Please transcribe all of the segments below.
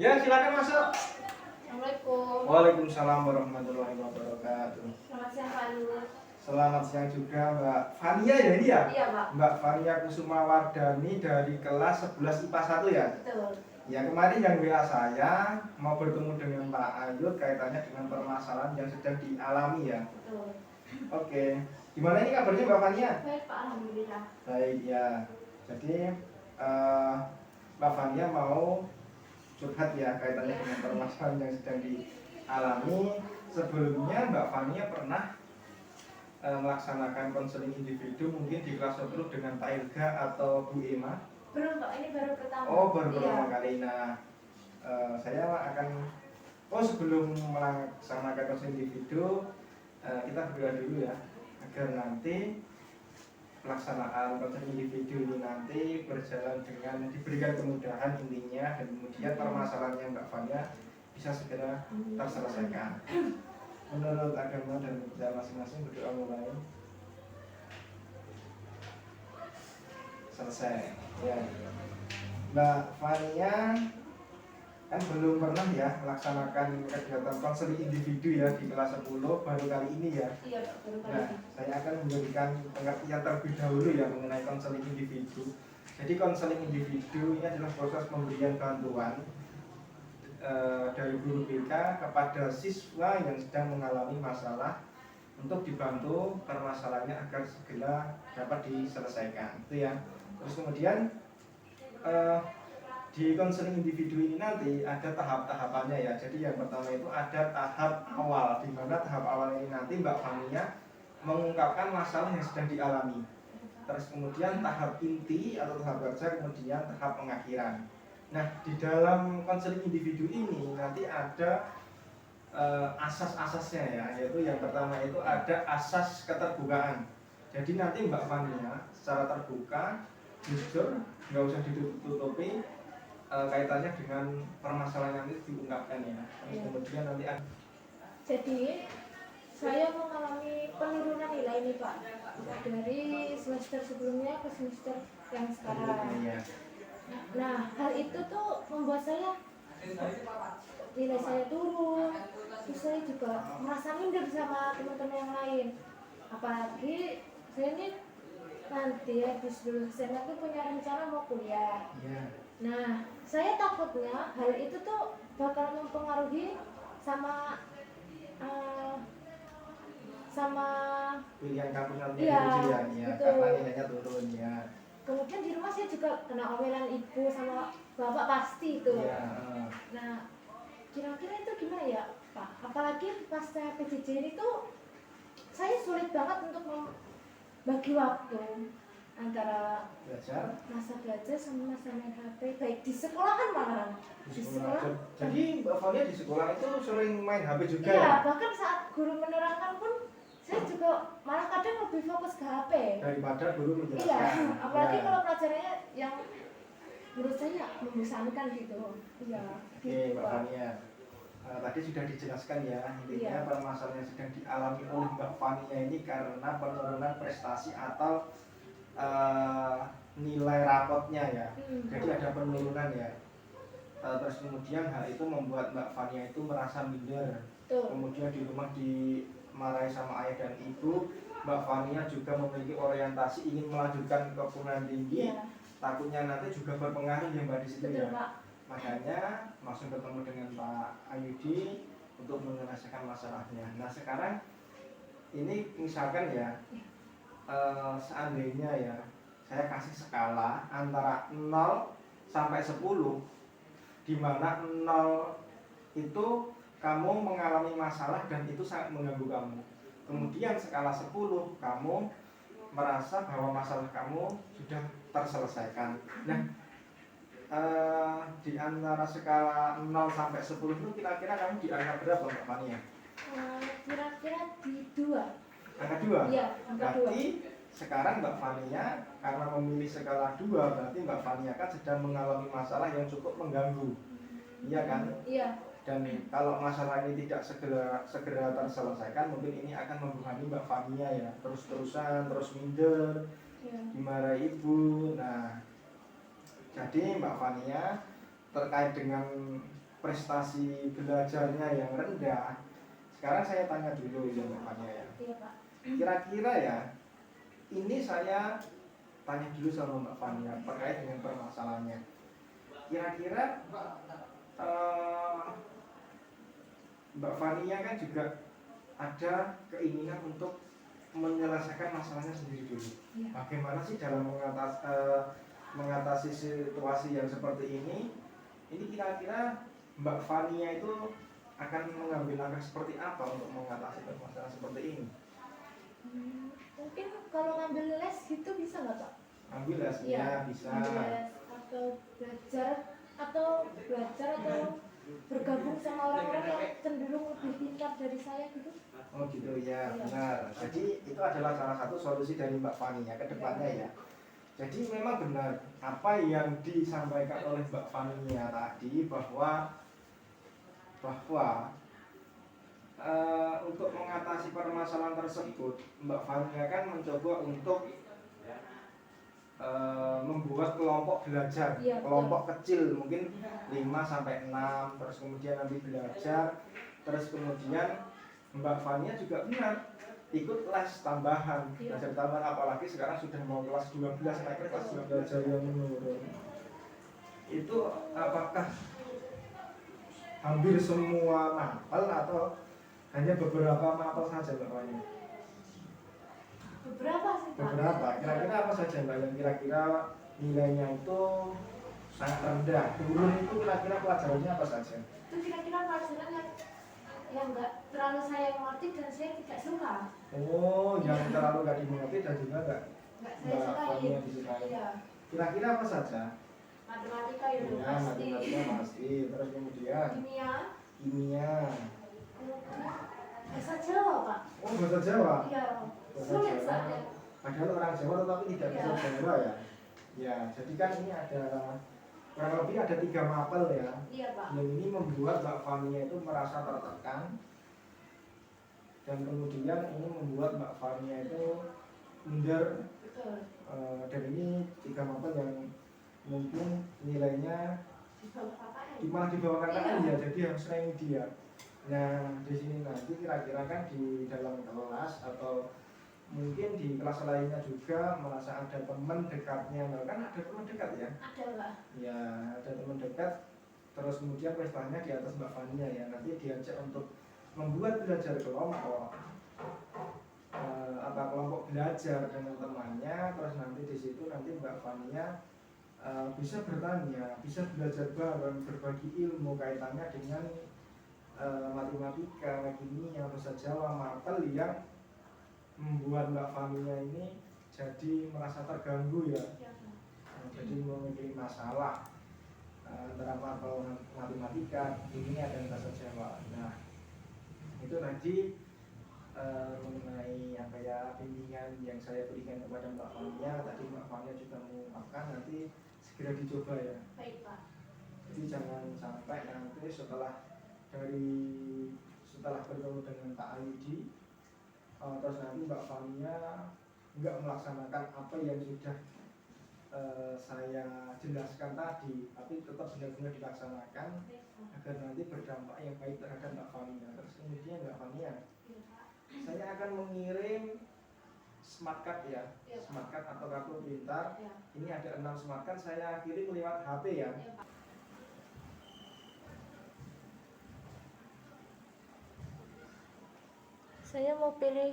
Ya, silakan masuk. Assalamualaikum. Waalaikumsalam warahmatullahi wabarakatuh. Selamat siang Pak Yus. Selamat siang juga Mbak Fania ya ini ya? Iya Pak. Mbak Fania Kusuma Wardani dari kelas 11 IPA 1 ya? Betul. Ya, kemarin yang WA saya mau bertemu dengan Pak Ayud kaitannya dengan permasalahan yang sedang dialami ya. Betul. Oke, gimana ini kabarnya Mbak Fania? Baik Pak, alhamdulillah. Baik ya. Jadi Mbak Fania mau curhat ya kaitannya dengan permasalahan yang sedang dialami. Sebelumnya Mbak Fania pernah melaksanakan konseling individu mungkin di kelas 10 dengan Pak Ilga atau Bu Ema? Belum Pak, ini baru pertama. Oh, baru pertama kali. Nah, saya akan sebelum melaksanakan konseling individu kita berdoa dulu ya agar nanti pelaksanaan konseling individu ini nanti berjalan dengan diberikan kemudahan intinya, dan kemudian permasalahannya Mbak Fania bisa segera terselesaikan. Menurut agama dan kepercayaan masing-masing, berdoa mulai. Selesai. Ya. Mbak Fania kan belum pernah ya melaksanakan kegiatan konseling individu ya di kelas 10, baru kali ini ya. Iya Pak, baru kali Nah, ini. saya akan memberikan pengertian terlebih dahulu ya mengenai konseling individu. Jadi konseling individu ini adalah proses pemberian bantuan dari guru BK kepada siswa yang sedang mengalami masalah untuk dibantu permasalahannya agar segera dapat diselesaikan. Itu ya. Terus kemudian di konseling individu ini nanti ada tahap-tahapannya ya. Jadi yang pertama itu ada tahap awal, di mana tahap awal ini nanti Mbak Fania mengungkapkan masalah yang sedang dialami. Terus kemudian tahap inti atau tahap kerja, kemudian tahap pengakhiran. Nah, di dalam konseling individu ini nanti ada asas-asasnya ya, yaitu yang pertama itu ada asas keterbukaan. Jadi nanti Mbak Fania secara terbuka, jujur, nggak usah ditutup-tutupi kaitannya dengan permasalahan yang itu diungkapkan ya. Terus kemudian nanti ada. Jadi saya mengalami penurunan nilai ini Pak, dari semester sebelumnya ke semester yang sekarang. Nah, hal itu tuh membuat saya nilai saya turun, terus saya juga merasa minder sama teman-teman yang lain. Apalagi saya ini nanti habis lulus SMA tuh punya rencana mau kuliah. Nah, saya takutnya hal itu tuh bakal mempengaruhi sama pilihan kampus nanti ya, ya, karena nilainya turun ya. Kemudian di rumah saya juga kena omelan ibu sama bapak pasti itu. Ya. Nah, kira-kira itu gimana ya Pak? Apalagi pasca PJJ ini tuh saya sulit banget untuk membagi waktu antara masa belajar sama masa main HP, baik di sekolahan malah. Di sekolah. Jadi Mbak Fania di sekolah itu sering main HP juga? Iya, bahkan saat guru menerangkan pun saya juga malah kadang lebih fokus ke HP daripada guru menjelaskan. Iya, apalagi kalau pelajarannya yang menurut saya membosankan gitu. Iya. Oke, Mbak Fania. Tadi sudah dijelaskan ya, intinya permasalahan yang sedang dialami oleh Mbak Fania ini karena penurunan prestasi atau nilai rapotnya ya. Jadi ada penurunan ya. Terus kemudian hal itu membuat Mbak Fania itu merasa minder. Kemudian di rumah dimarahi sama ayah dan ibu. Mbak Fania juga memiliki orientasi ingin melanjutkan ke perguruan tinggi. Takutnya nanti juga berpengaruh ya Mbak di situ ya. Makanya langsung bertemu dengan Pak Ayudi untuk menyelesaikan masalahnya. Nah, sekarang ini misalkan ya, seandainya ya saya kasih skala antara 0 sampai 10, di mana 0 itu kamu mengalami masalah dan itu sangat mengganggu kamu. Kemudian skala 10 kamu merasa bahwa masalah kamu sudah terselesaikan. Nah, di antara skala 0 sampai 10 itu kira-kira kamu di angka berapa Mbak Fania? Kira-kira di 2. Angka 2? Iya, angka 2. Berarti sekarang Mbak Fania karena memilih skala 2, berarti Mbak Fania kan sedang mengalami masalah yang cukup mengganggu. Iya kan? Iya. Dan kalau masalah ini tidak segera terselesaikan, mungkin ini akan membebani Mbak Fania ya, terus-terusan, terus minder, dimarahi ibu. Nah, jadi Mbak Fania terkait dengan prestasi belajarnya yang rendah. Sekarang saya tanya dulu ya Mbak Fania ya. Iya, Pak. Kira-kira ya, ini saya tanya dulu sama Mbak Fania terkait dengan permasalahannya. Kira-kira Mbak Fania kan juga ada keinginan untuk menyelesaikan masalahnya sendiri dulu. Ya. Bagaimana sih dalam mengatasi situasi yang seperti ini? Ini kira-kira Mbak Fania itu akan mengambil langkah seperti apa untuk mengatasi permasalahan seperti ini? Mungkin kalau ngambil les gitu bisa nggak Pak? Ambil les ya bisa. Ambil les atau belajar atau bergabung sama orang-orang yang cenderung lebih pintar dari saya gitu. Oh gitu ya, benar. Jadi itu adalah salah satu solusi dari Mbak Fania ke depannya ya. Jadi memang benar apa yang disampaikan oleh Mbak Fania tadi bahwa untuk mengatasi permasalahan tersebut Mbak Fania kan mencoba untuk membuat kelompok belajar, kelompok kecil mungkin 5-6, terus kemudian nanti belajar, terus kemudian Mbak Fania juga benar ikut les tambahan, belajar tambahan, apalagi sekarang sudah mau kelas 12, naik ke kelas 12 belajar yang menurun. Itu apakah hampir semua mapel atau hanya beberapa mapel saja Mbak Fania? Beberapa sih Pak. Beberapa. Kira-kira apa saja Mbak yang kira-kira nilainya itu sangat rendah? Turun itu kira-kira pelajarannya apa saja? Itu kira-kira pelajaran yang nggak terlalu saya mengerti dan saya tidak suka. Oh, yang terlalu nggak dimengerti dan juga nggak saya sukai. Iya. Kira-kira apa saja? Matematika itu ya, pasti. Matematika pasti. Terus kemudian kimia. Bahasa Jawa Pak. Oh, bahasa Jawa. Iya. Sulit saja. Padahal orang Jawa tetapi tidak bisa Jawa ya. Ya, jadi kan ini ada kurang lebih ada 3 mapel ya. Iya Pak. Yang ini membuat Mbak Fania itu merasa tertekan. Dan kemudian ini membuat Mbak Fania itu minder. Betul. Dan ini 3 mapel yang mungkin nilainya malah di bawah KKN ya, jadi harus remedial. Nah, di sini nanti kira-kira kan di dalam kelas atau mungkin di kelas lainnya juga merasa ada teman dekatnya, kan ada teman dekat ya? Ada Pak. Ya, ada teman dekat. Terus kemudian prestasinya di atas Mbak Fania ya, nanti diajak untuk membuat belajar kelompok, kelompok belajar dengan temannya. Terus nanti di situ nanti Mbak Fania bisa bertanya, bisa belajar bareng, berbagi ilmu kaitannya dengan matematika, kimia, bahasa Jawa, mapel yang membuat Mbak Fania ini jadi merasa terganggu ya. Jadi memiliki masalah antara mapel matematika, kimia dan bahasa Jawa. Nah, itu nanti mengenai bimbingan yang saya berikan kepada Mbak Fania. Tadi Mbak Fania juga mengungkapkan nanti segera dicoba ya. Baik Pak. Jadi jangan sampai nanti setelah bertemu dengan Pak Ayudi, terus nanti Mbak Fania nggak melaksanakan apa yang sudah saya jelaskan tadi, tapi tetap benar-benar dilaksanakan agar nanti berdampak yang baik terhadap Mbak Fania. Terus kemudian Mbak Fania, saya akan mengirim smart card ya, smart card atau kartu pintar. Ini ada 6 smart card, saya kirim lewat HP ya. Saya mau pilih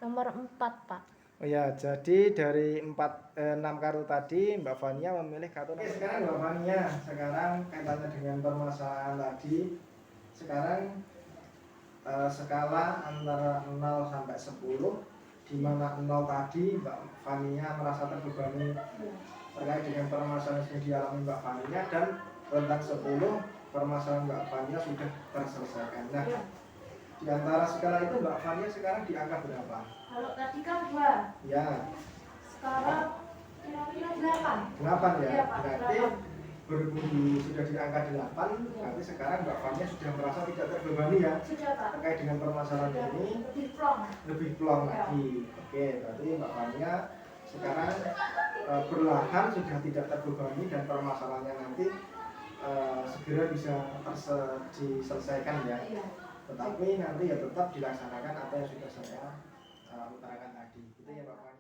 nomor 4 Pak. Oh ya, jadi dari 6 kartu tadi Mbak Fania memilih kartu. Oke, sekarang Mbak Fania, sekarang kaitannya dengan permasalahan tadi. Sekarang skala antara 0 sampai 10, di mana 0 tadi Mbak Fania merasa terbebani terkait dengan permasalahan yang dialami Mbak Fania, dan rentang 10 permasalahan Mbak Fania sudah terselesaikan. Nah, di antara skala itu Mbak Fania sekarang di angka berapa? Kalau tadi kan 2. Ya. Sekarang kira-kira 8. 8 ya. Ya, Pak, berarti sudah di angka 8, berarti sekarang Mbak Fania sudah merasa tidak terbebani ya. Sudah Pak. Terkait dengan permasalahan sudah, ini. Lebih plong ya. Lagi. Oke, berarti Mbak Fania sekarang perlahan sudah tidak terbebani dan permasalahannya nanti segera bisa diselesaikan ya. Tetapi nanti ya tetap dilaksanakan apa yang sudah saya utarakan tadi. Itu ya Pak Fani.